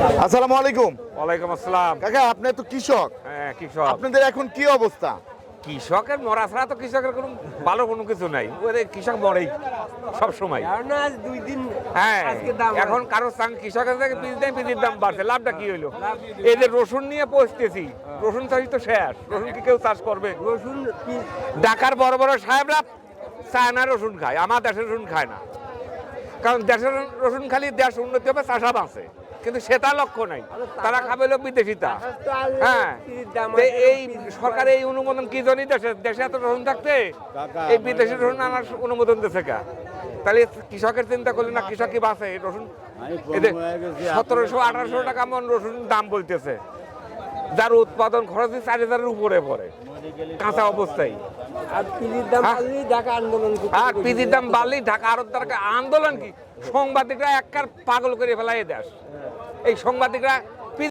আসসালামু আলাইকুম। ওয়ালাইকুম আসসালাম। কাকা, আপনি তো কৃষক, হ্যাঁ, কৃষক। আপনাদের এখন কি অবস্থা? কৃষকের মরা ছাড়া তো কৃষকের কোনো ভালো কোনো কিছু নাই। ওরে কৃষক মরেই সব সময়। হ্যাঁ, এখন কারো কৃষকের থেকে পিজির দাম বাড়ছে, লাভটা কি হইলো? এই যে রসুন নিয়ে পৌঁছতেছি, রসুন চাষি তো শেষ। রসুন কি কেউ চাষ করবে? রসুন ঢাকার বড় বড় সাহেবরা চায় না রসুন খায়, আমার দেশের রসুন খায় না। কারণ দেশের রসুন খালি দেশ উন্নতি হবে, চাষাবাদ আছে, কিন্তু সেটা লক্ষ্য নাই। তারা খাবে হলো বিদেশিটা। হ্যাঁ, এই সরকার এই অনুমোদন কি জন্য দেশে দেশে এত রসুন থাকতে এই বিদেশি রসুন আনার অনুমোদন দিচ্ছে কা? তাহলে কৃষকের চিন্তা করলে না, কৃষক কি বাঁচে? রসুন এদের 1700-1800 টাকা মন রসুন দাম বলতেছে, যার উৎপাদন খরচ 4000-এর উপরে পড়ে কাঁচা অবস্থায়। আর পিজির দাম বাড়লেই ঢাকা আন্দোলন করতে আর পিজির দাম বাড়লেই ঢাকা আরো দরকার আন্দোলন। কি সাংবাদিকরা একবার পাগল করে ফেলায় দেশ। এই সাংবাদিকরা